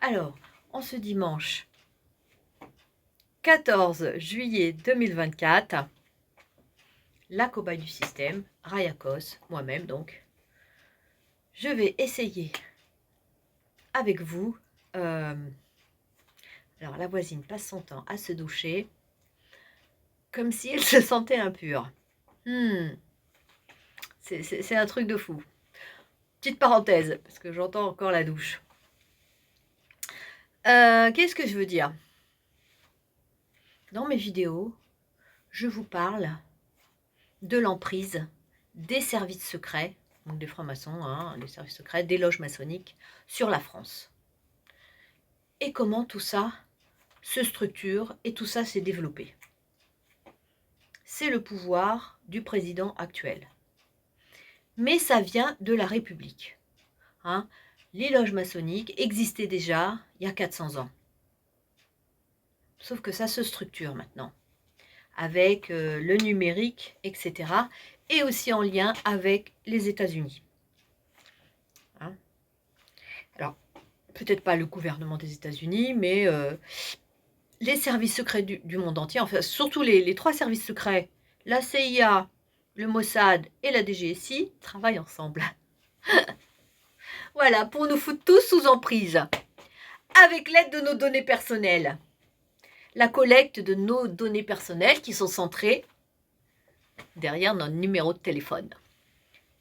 Alors, en ce dimanche 14 juillet 2024, la cobaye du système, Raya Kos, moi-même donc, je vais essayer avec vous. Alors, la voisine passe son temps à se doucher, comme si elle se sentait impure. C'est un truc de fou. Petite parenthèse, parce que j'entends encore la douche. Qu'est-ce que je veux dire? Dans mes vidéos, je vous parle de l'emprise des services secrets, donc des francs-maçons, hein, des services secrets, des loges maçonniques sur la France. Et comment tout ça se structure et tout ça s'est développé. C'est le pouvoir du président actuel. Mais ça vient de la République. Hein. Les loges maçonniques existaient déjà il y a 400 ans. Sauf que ça se structure maintenant, avec le numérique, etc. Et aussi en lien avec les États-Unis. Hein. Alors, peut-être pas le gouvernement des États-Unis, mais les services secrets du monde entier, enfin, surtout les trois services secrets, la CIA, le Mossad et la DGSI, travaillent ensemble. Voilà, pour nous foutre tous sous emprise, avec l'aide de nos données personnelles. La collecte de nos données personnelles qui sont centrées derrière notre numéro de téléphone.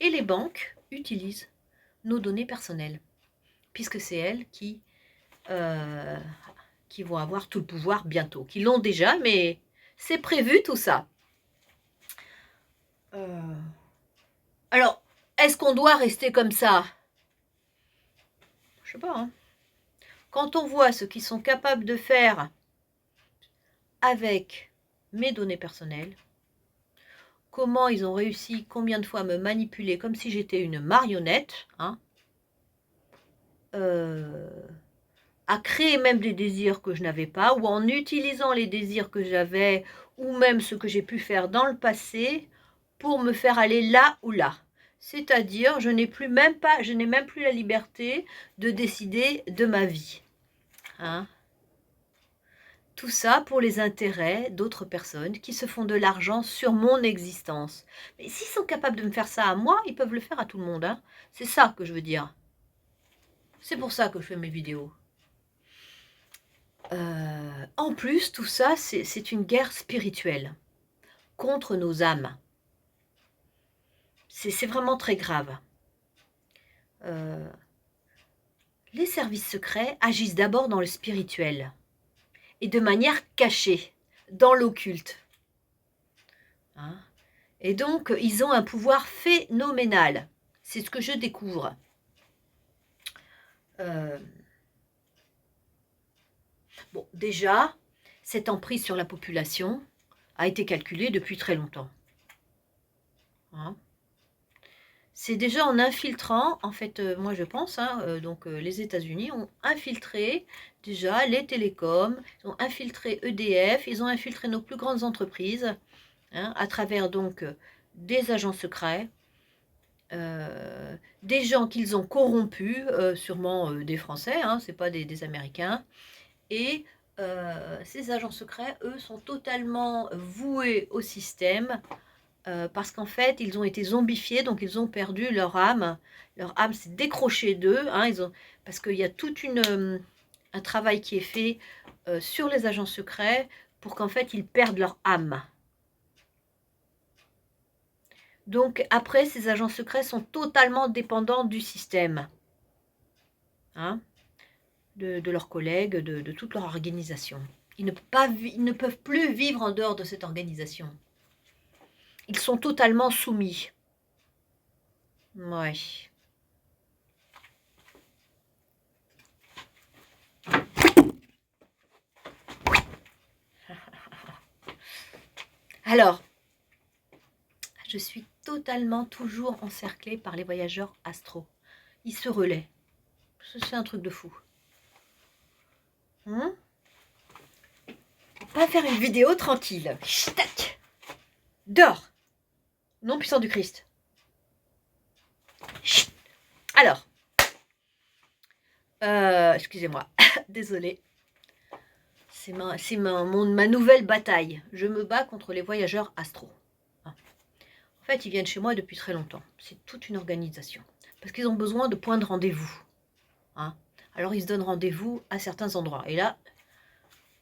Et les banques utilisent nos données personnelles, puisque c'est elles qui vont avoir tout le pouvoir bientôt, qui l'ont déjà, mais c'est prévu tout ça. Alors, est-ce qu'on doit rester comme ça? Je sais pas. Hein. Quand on voit ce qu'ils sont capables de faire avec mes données personnelles, comment ils ont réussi, combien de fois à me manipuler comme si j'étais une marionnette, hein, à créer même des désirs que je n'avais pas, ou en utilisant les désirs que j'avais, ou même ce que j'ai pu faire dans le passé, pour me faire aller là ou là. C'est-à-dire, je n'ai même plus la liberté de décider de ma vie. Hein. Tout ça pour les intérêts d'autres personnes qui se font de l'argent sur mon existence. Mais s'ils sont capables de me faire ça à moi, ils peuvent le faire à tout le monde. Hein. C'est ça que je veux dire. C'est pour ça que je fais mes vidéos. En plus, tout ça, c'est une guerre spirituelle contre nos âmes. C'est vraiment très grave. Les services secrets agissent d'abord dans le spirituel et de manière cachée, dans l'occulte. Hein? Et donc, ils ont un pouvoir phénoménal. C'est ce que je découvre. Bon, déjà, cette emprise sur la population a été calculée depuis très longtemps. Hein? C'est déjà en infiltrant, en fait, moi je pense, hein, donc les États-Unis ont infiltré déjà les télécoms, ils ont infiltré EDF, ils ont infiltré nos plus grandes entreprises, hein, à travers donc des agents secrets, des gens qu'ils ont corrompus, sûrement des Français, hein, c'est pas des Américains, et ces agents secrets, eux, sont totalement voués au système, parce qu'en fait, ils ont été zombifiés, donc ils ont perdu leur âme. Leur âme s'est décrochée d'eux, hein, parce qu'il y a tout un travail qui est fait sur les agents secrets pour qu'en fait, ils perdent leur âme. Donc après, ces agents secrets sont totalement dépendants du système, hein, de leurs collègues, de toute leur organisation. Ils ne peuvent plus vivre en dehors de cette organisation. Ils sont totalement soumis. Ouais. Alors, je suis totalement toujours encerclée par les voyageurs astraux. Ils se relaient. C'est un truc de fou. Hein? On va faire une vidéo tranquille. Tac. Dors. Nom puissant du Christ. Alors, excusez-moi. Désolée. C'est ma nouvelle bataille. Je me bats contre les voyageurs astro. En fait, ils viennent chez moi depuis très longtemps. C'est toute une organisation. Parce qu'ils ont besoin de points de rendez-vous. Alors, ils se donnent rendez-vous à certains endroits. Et là,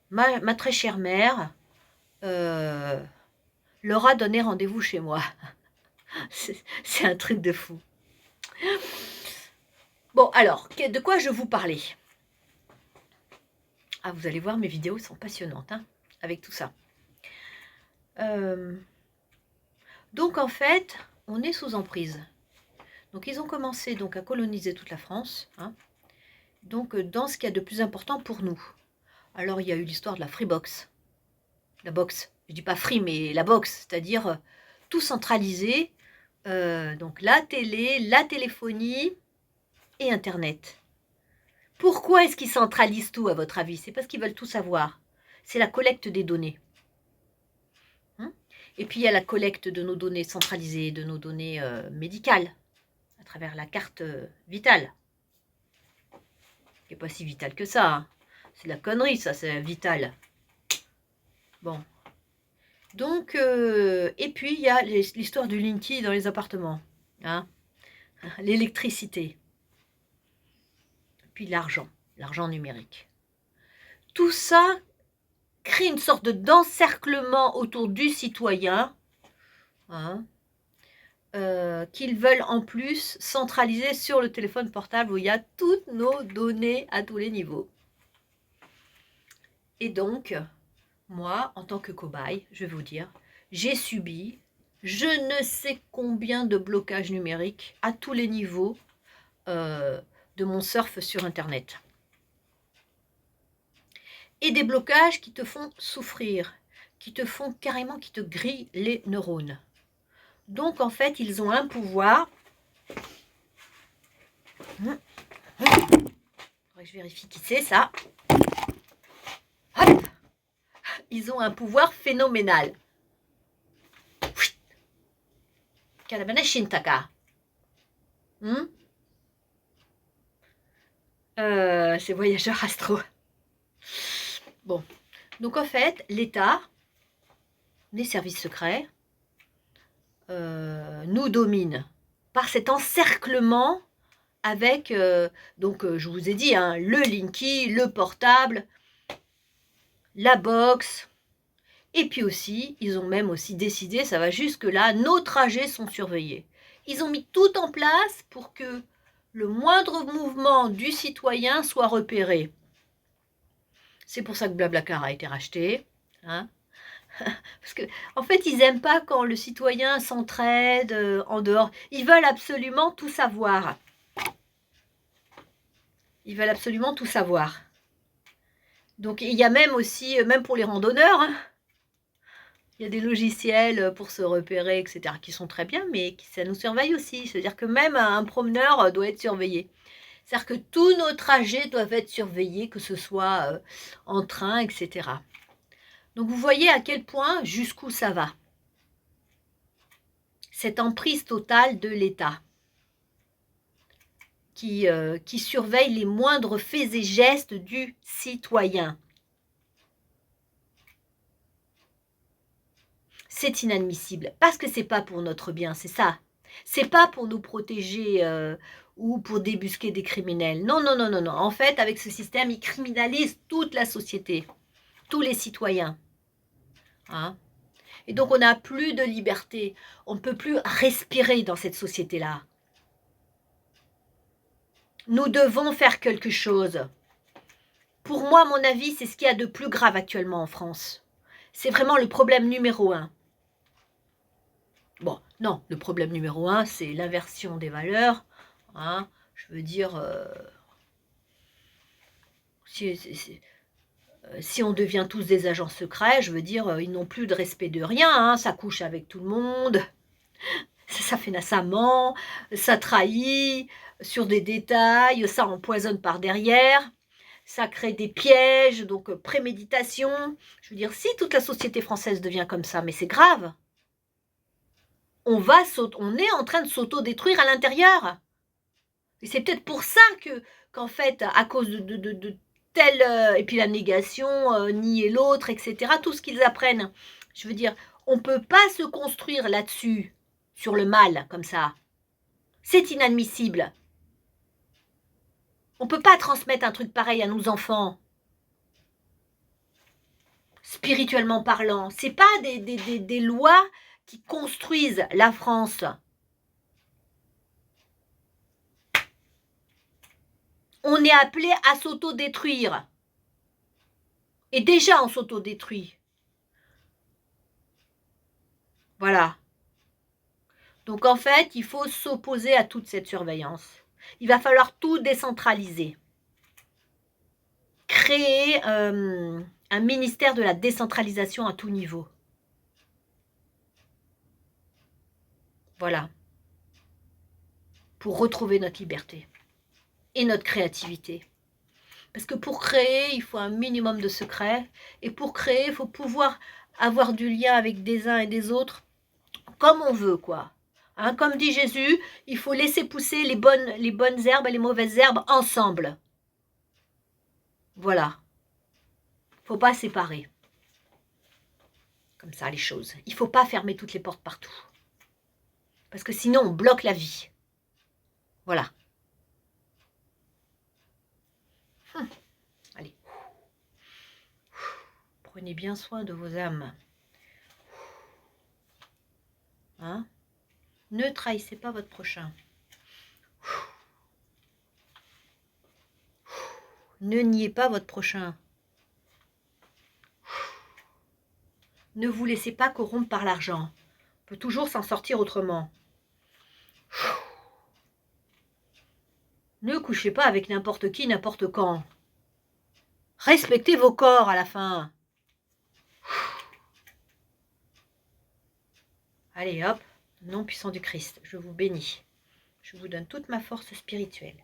ma très chère mère leur a donné rendez-vous chez moi. C'est un truc de fou. Bon, alors, de quoi je vous parlais? Ah, vous allez voir, mes vidéos sont passionnantes, avec tout ça. Donc, en fait, on est sous emprise. Donc, ils ont commencé donc, à coloniser toute la France. Donc, dans ce qu'il y a de plus important pour nous. Alors, il y a eu l'histoire de la Freebox. La box, je dis pas free, mais la box, c'est-à-dire tout centralisé. Donc, la télé, la téléphonie et Internet. Pourquoi est-ce qu'ils centralisent tout, à votre avis? C'est parce qu'ils veulent tout savoir. C'est la collecte des données. Et puis, il y a la collecte de nos données centralisées, de nos données médicales, à travers la carte vitale. Qui n'est pas si vitale que ça. C'est de la connerie, ça, c'est vital. Bon. Donc, et puis, il y a l'histoire du Linky dans les appartements. L'électricité. Puis l'argent numérique. Tout ça crée une sorte d'encerclement autour du citoyen, qu'ils veulent en plus centraliser sur le téléphone portable où il y a toutes nos données à tous les niveaux. Et donc, moi, en tant que cobaye, je vais vous dire, j'ai subi je ne sais combien de blocages numériques à tous les niveaux de mon surf sur Internet. Et des blocages qui te font souffrir, qui te font carrément, qui te grillent les neurones. Donc, en fait, ils ont un pouvoir. Faudrait que je vérifie qui c'est, ça. Hop. Ils ont un pouvoir phénoménal. Kanabana Shintaka. C'est voyageurs astro. Bon. Donc, en fait, l'État, les services secrets, nous dominent par cet encerclement avec, je vous ai dit, le Linky, le portable, la box, et puis aussi, ils ont même aussi décidé, ça va jusque là, nos trajets sont surveillés. Ils ont mis tout en place pour que le moindre mouvement du citoyen soit repéré. C'est pour ça que Blablacar a été racheté. Parce que, en fait, ils n'aiment pas quand le citoyen s'entraide en dehors. Ils veulent absolument tout savoir. Ils veulent absolument tout savoir. Donc, il y a même aussi, même pour les randonneurs, il y a des logiciels pour se repérer, etc., qui sont très bien, mais ça nous surveille aussi. C'est-à-dire que même un promeneur doit être surveillé. C'est-à-dire que tous nos trajets doivent être surveillés, que ce soit en train, etc. Donc, vous voyez à quel point, jusqu'où ça va. Cette emprise totale de l'État qui surveille les moindres faits et gestes du citoyen. C'est inadmissible, parce que c'est pas pour notre bien, c'est ça. C'est pas pour nous protéger ou pour débusquer des criminels. Non, non, non, non, non. En fait, avec ce système, ils criminalisent toute la société, tous les citoyens. Et donc, on n'a plus de liberté. On ne peut plus respirer dans cette société-là. Nous devons faire quelque chose. Pour moi, à mon avis, c'est ce qu'il y a de plus grave actuellement en France. C'est vraiment le problème numéro 1. Bon, non, le problème numéro 1, c'est l'inversion des valeurs. Je veux dire, si on devient tous des agents secrets, je veux dire, ils n'ont plus de respect de rien. Ça couche avec tout le monde. Ça fait ça ment, ça trahit sur des détails, ça empoisonne par derrière, ça crée des pièges, donc préméditation. Je veux dire, si toute la société française devient comme ça, mais c'est grave. On est en train de s'auto-détruire à l'intérieur. Et c'est peut-être pour ça qu'en fait, à cause de tel... et puis la négation, nier l'autre, etc. Tout ce qu'ils apprennent. Je veux dire, on ne peut pas se construire là-dessus, sur le mal, comme ça. C'est inadmissible. On ne peut pas transmettre un truc pareil à nos enfants. Spirituellement parlant. Ce n'est pas des lois qui construisent la France. On est appelé à s'autodétruire. Et déjà, on s'autodétruit. Voilà. Donc, en fait, il faut s'opposer à toute cette surveillance. Il va falloir tout décentraliser. Créer un ministère de la décentralisation à tout niveau. Voilà. Pour retrouver notre liberté et notre créativité. Parce que pour créer, il faut un minimum de secret. Et pour créer, il faut pouvoir avoir du lien avec des uns et des autres comme on veut, quoi. Hein, comme dit Jésus, il faut laisser pousser les bonnes herbes et les mauvaises herbes ensemble. Voilà. Faut pas séparer. Comme ça, les choses. Il faut pas fermer toutes les portes partout. Parce que sinon, on bloque la vie. Voilà. Allez. Prenez bien soin de vos âmes. Hein? Ne trahissez pas votre prochain. Ne niez pas votre prochain. Ne vous laissez pas corrompre par l'argent. On peut toujours s'en sortir autrement. Ne couchez pas avec n'importe qui, n'importe quand. Respectez vos corps à la fin. Allez hop, nom puissant du Christ, je vous bénis. Je vous donne toute ma force spirituelle.